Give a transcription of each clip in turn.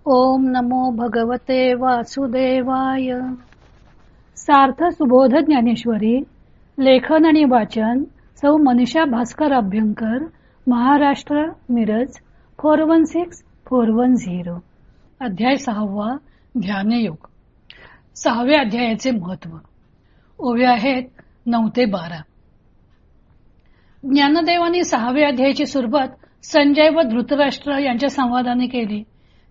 ओम नमो भगवते वासुदेवाय. सार्थ सुबोध ज्ञानेश्वरी. लेखन आणि वाचन सौ मनीषा भास्कर अभ्यंकर, महाराष्ट्र, मिरज 416410. अध्याय 6. ध्यानयोग. 6व्या अध्यायाचे महत्व. ओव्या आहेत 9 ते 12. ज्ञानदेवांनी 6व्या अध्यायाची सुरुवात संजय व धृतराष्ट्र यांच्या संवादाने केली.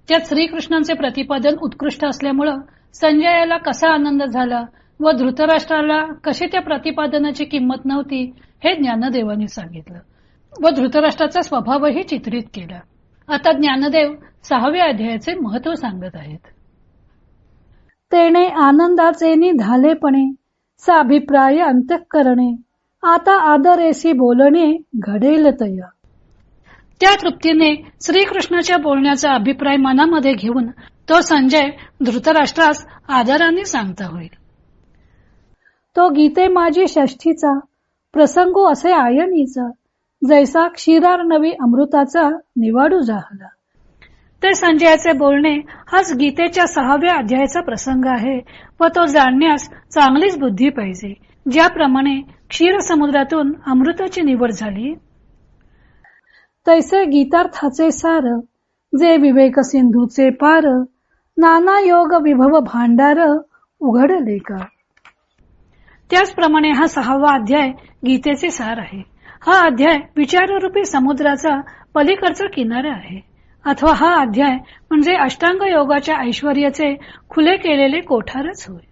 त्यात श्रीकृष्णांचे प्रतिपादन उत्कृष्ट असल्यामुळं संजयाला कसा आनंद झाला व धृतराष्ट्राला कशी त्या प्रतिपादनाची किंमत नव्हती हे ज्ञानदेवांनी सांगितलं व धृतराष्ट्राचा स्वभावही चित्रित केला. आता ज्ञानदेव 6व्या अध्यायाचे महत्व सांगत आहेत. तेने आनंदाचे निधालेपणे साभिप्राय अंतःकरणे आता आदरेसी बोलणे घडेल तया. त्या तृप्तीने श्रीकृष्णाच्या बोलण्याचा अभिप्राय मनामध्ये घेऊन तो संजय धृतराष्ट्रास आदराने सांगता होईल. तो गीते माझी षष्ठीचा प्रसंगो असे आयनीचा जैसा क्षीरार नवी अमृताचा निवाडू जाहला. ते संजयाचे बोलणे हाच गीतेच्या 6व्या अध्यायाचा प्रसंग आहे व तो जाणण्यास चांगलीच बुद्धी पाहिजे. ज्याप्रमाणे क्षीर समुद्रातून अमृताची निवड झाली तैसे गीतार्थाचे सार जे विवेक सिंधूचे पार नाना योग विभव भांडार उघडले का. त्याचप्रमाणे हा 6वा अध्याय गीतेचे सार आहे. हा अध्याय विचाररूपी समुद्राचा पलीकडचा किनारा आहे. अथवा हा अध्याय म्हणजे अष्टांग योगाच्या ऐश्वर्याचे खुले केलेले कोठारच होय.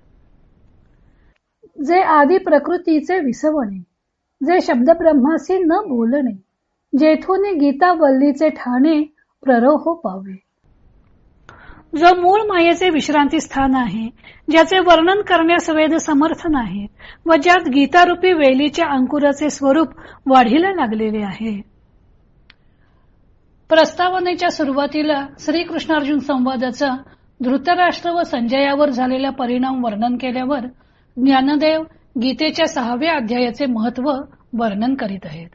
जे आदी प्रकृतीचे विसवणे जे शब्द ब्रह्मासी न बोलणे जेथून गीता वल्लीचे ठाणे प्ररोह पावे. जो मूळ मायेचे विश्रांती स्थान आहे, ज्याचे वर्णन करण्यास वेद समर्थ नाहीत व ज्यात गीतारूपी वेलीच्या अंकुराचे स्वरूप वाढीला लागलेले आहे. प्रस्तावनेच्या सुरुवातीला श्रीकृष्णार्जुन संवादाचा धृतराष्ट्र व संजयावर झालेला परिणाम वर्णन केल्यावर ज्ञानदेव गीतेच्या 6व्या अध्यायाचे महत्व वर्णन करीत आहेत.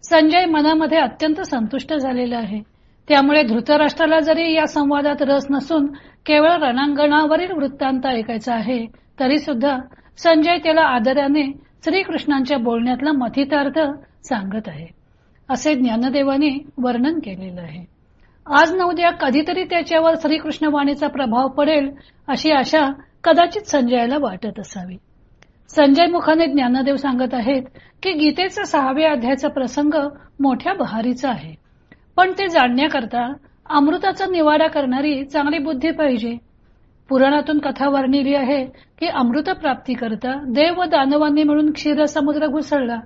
संजय मनामध्ये अत्यंत संतुष्ट झालेला आहे. त्यामुळे धृतराष्ट्राला जरी या संवादात रस नसून केवळ रणांगणावरील वृत्तांत ऐकायचा आहे तरी सुद्धा संजय त्याला आदराने श्रीकृष्णांच्या बोलण्यातला मथितार्थ सांगत आहे असे ज्ञानदेवाने वर्णन केलेलं आहे. आज न उद्या कधीतरी त्याच्यावर श्रीकृष्ण वाणीचा प्रभाव पडेल अशी आशा कदाचित संजयाला वाटत असावी. संजय मुखाने ज्ञानदेव सांगत आहेत की गीतेचा 6व्या अध्यायाचा प्रसंग मोठ्या बहारीचा आहे, पण ते जाणण्याकरता अमृताचा निवाडा करणारी चांगली बुद्धी पाहिजे. पुराणातून कथा वर्णिली आहे की अमृत प्राप्ती करता देव व दानवांनी मिळून क्षीर समुद्र घुसळला.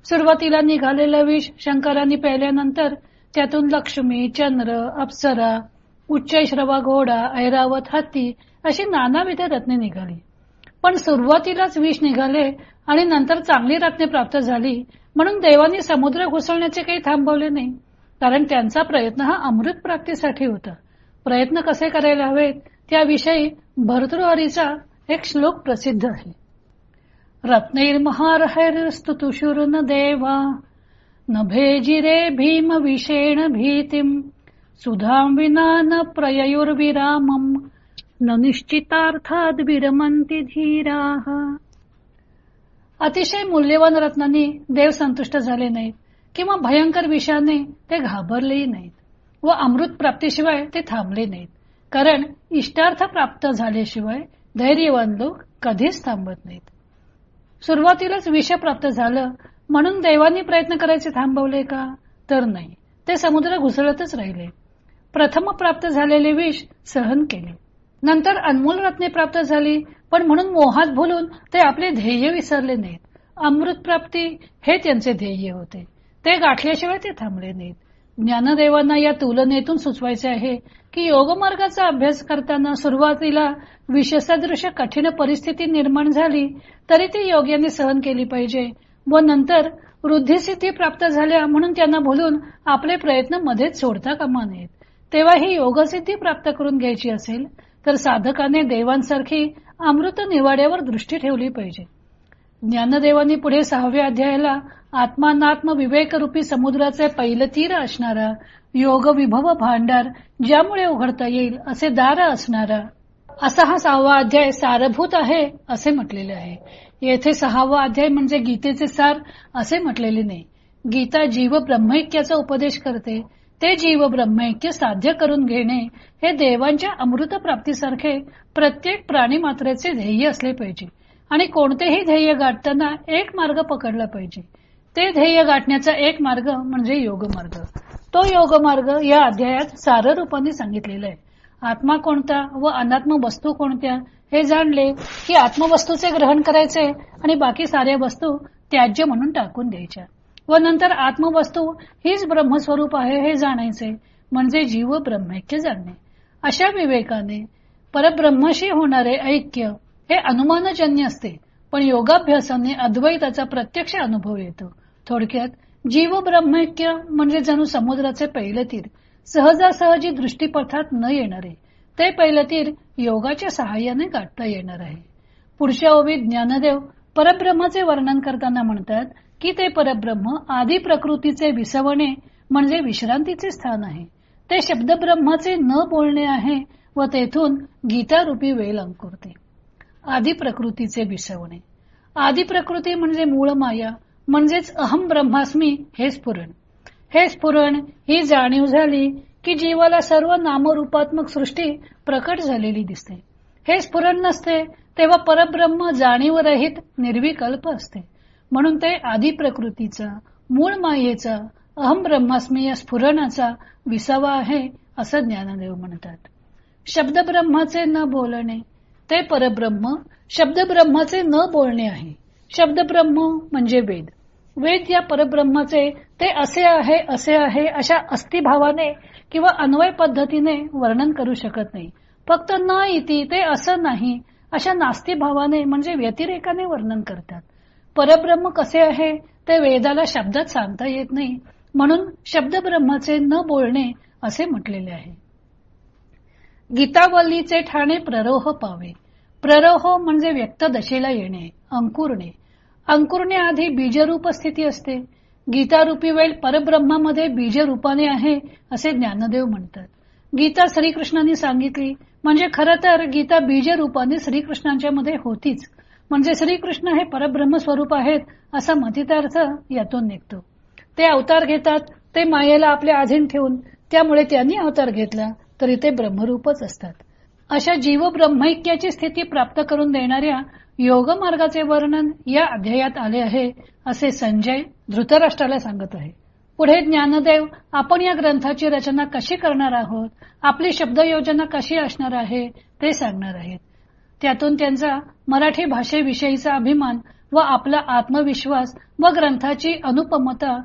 सुरुवातीला निघालेलं विष शंकरांनी प्यायल्यानंतर त्यातून लक्ष्मी, चंद्र, अप्सरा, उच्चैश्रवा घोडा, ऐरावत हत्ती अशी नानाविध रत्ने निघाली. पण सुरुवातीलाच विष निघाले आणि नंतर चांगली रत्ने प्राप्त झाली म्हणून देवांनी समुद्र घुसळण्याचे काही थांबवले नाही, कारण त्यांचा प्रयत्न हा अमृत प्राप्तीसाठी होता. प्रयत्न कसे करायला हवेत त्याविषयी भर्तृहरीचा एक श्लोक प्रसिद्ध आहे. रत्नैर्महार्हैर्स्तुतुषुर न देवा न भेजिरे भीम विषेण भीतिम सुधाम विना न प्रययुर्विरामम न निश्चितार्थाद विरमंती धीराः. अतिशय मूल्यवान रत्नांनी देव संतुष्ट झाले नाहीत किंवा भयंकर विषाने ते घाबरलेही नाहीत व अमृत प्राप्तीशिवाय ते थांबले नाहीत, कारण इष्टार्थ प्राप्त झाल्याशिवाय धैर्यवान लोक कधीच थांबत नाहीत. सुरुवातीलाच विष प्राप्त झालं म्हणून देवांनी प्रयत्न करायचे थांबवले का, तर नाही, ते समुद्र घुसळतच राहिले. प्रथम प्राप्त झालेले विष सहन केले. नंतर अनमोल रत्ने प्राप्त झाली, पण म्हणून मोहात भुलून ते आपले ध्येय विसरले नाहीत. अमृत प्राप्ती हे त्यांचे ध्येय होते, ते गाठल्याशिवाय ते थांबले नाहीत. ज्ञानदेवांना या तुलनेतून सुचवायचे आहे की योगमार्गाचा अभ्यास करताना सुरुवातीला विषसदृश कठीण परिस्थिती निर्माण झाली तरी ती योग्याने सहन केली पाहिजे व नंतर वृद्धिसिद्धी प्राप्त झाल्या म्हणून त्यांना भुलून आपले प्रयत्न मध्येच सोडता कामा नयेत. तेव्हा ही योगसिद्धी प्राप्त करून घ्यायची असेल तर साधकाने देवांसारखी अमृत निवाड्यावर दृष्टी ठेवली पाहिजे. ज्ञानदेवांनी पुढे 6व्या अध्यायाला आत्मानात्म विवेकरूपी समुद्राचे पहिलं तीर असणारा, योग विभव भांडार ज्यामुळे उघडता येईल असे दार असणारा, असा हा 6वा अध्याय सारभूत आहे असे म्हटलेले आहे. येथे 6वा अध्याय म्हणजे गीतेचे सार असे म्हटलेले नाही. गीता जीव ब्रह्मैक्याचा उपदेश करते. ते जीव ब्रह्मैक्य साध्य करून घेणे हे देवांच्या अमृत प्राप्तीसारखे प्रत्येक प्राणी मात्रेचे ध्येय असले पाहिजे आणि कोणतेही ध्येय गाठताना एक मार्ग पकडला पाहिजे. ते ध्येय गाठण्याचा एक मार्ग म्हणजे योग मार्ग. तो योग मार्ग या अध्यायात सार रूपाने सांगितलेला आहे. आत्मा कोणता व अनात्म वस्तू कोणत्या हे जाणले की आत्मवस्तूचे ग्रहण करायचे आणि बाकी साऱ्या वस्तू त्याज्य म्हणून टाकून द्यायच्या व नंतर आत्मवस्तू हीच ब्रह्मस्वरूप आहे हे जाणायचे म्हणजे जीव ब्रह्मैक्य जाणणे. अशा विवेकाने परब्रह्माशी होणारे ऐक्य हे अनुमानजन्य असते, पण योगाभ्यासाने अद्वैताचा प्रत्यक्ष अनुभव येतो. थोडक्यात जीव ब्रह्मैक्य म्हणजे जणू समुद्राचे पहिलं तीर, सहजासहजी दृष्टीपथात न येणारे. ते पहिलं तीर योगाच्या सहाय्याने गाठता येणार आहे. पुढच्या ओवीत ज्ञानदेव परब्रह्माचे वर्णन करताना म्हणतात की ते परब्रह्म आदी प्रकृतीचे विसवणे म्हणजे विश्रांतीचे स्थान आहे. ते शब्द ब्रह्माचे न बोलणे आहे व तेथून गीतारूपी वेल अंकुरते. आदी प्रकृतीचे विसवणे. आदी प्रकृती म्हणजे मूळ माया म्हणजेच अहम ब्रह्मास्मी हे स्फुरण. हे स्फुरण ही जाणीव झाली की जीवाला सर्व नामरूपात्मक सृष्टी प्रकट झालेली दिसते. हे स्फुरण नसते तेव्हा परब्रह्म जाणीवरहित निर्विकल्प असते. म्हणून ते आदी प्रकृतीचा, मूळ मायेचा, अहम ब्रह्मास्मी या स्फुरणाचा विसावा आहे असं ज्ञानदेव म्हणतात. शब्द ब्रह्माचे न बोलणे. ते परब्रह्म शब्द ब्रह्माचे न बोलणे आहे. शब्द ब्रह्म म्हणजे वेद. वेद या परब्रह्माचे ते असे आहे अशा अस्थिभावाने किंवा अन्वय पद्धतीने वर्णन करू शकत नाही. फक्त न इति ते असं नाही अशा नास्ती भावाने म्हणजे व्यतिरेकाने वर्णन करतात. परब्रह्म कसे आहे ते वेदाला शब्दात सांगता येत नाही, म्हणून शब्द ब्रह्माचे न बोलणे असे म्हटलेले आहे. गीतावल्लीचे ठाणे प्ररोह पावे. प्ररोह म्हणजे व्यक्त दशेला येणे, अंकुरणे. अंकुरण्याआधी बीजरूप स्थिती असते. गीतारूपी वेळ परब्रह्मामध्ये बीजरूपाने आहे असे ज्ञानदेव म्हणतात. गीता श्रीकृष्णांनी सांगितली म्हणजे खरं तर गीता बीजरूपाने श्रीकृष्णांच्या मध्ये होतीच. म्हणजे श्रीकृष्ण हे परब्रह्म स्वरूप आहेत असा मतितार्थ यातून निघतो. ते अवतार घेतात, ते मायेला आपल्या अधीन ठेवून, त्यामुळे त्यांनी अवतार घेतला तरी ते ब्रह्मरूपच असतात. अशा जीव ब्रह्मैक्याची स्थिती प्राप्त करून देणाऱ्या योग मार्गाचे वर्णन या अध्यायात आले आहे असे संजय धृतराष्ट्राला सांगत आहे. पुढे ज्ञानदेव आपण या ग्रंथाची रचना कशी करणार आहोत, आपली शब्दयोजना कशी असणार आहे ते सांगणार आहेत. त्यातून त्यांचा मराठी भाषेविषयीचा अभिमान व आपला आत्मविश्वास व ग्रंथाची अनुपमता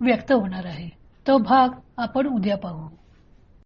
व्यक्त होणार आहे. तो भाग आपण उद्या पाहू.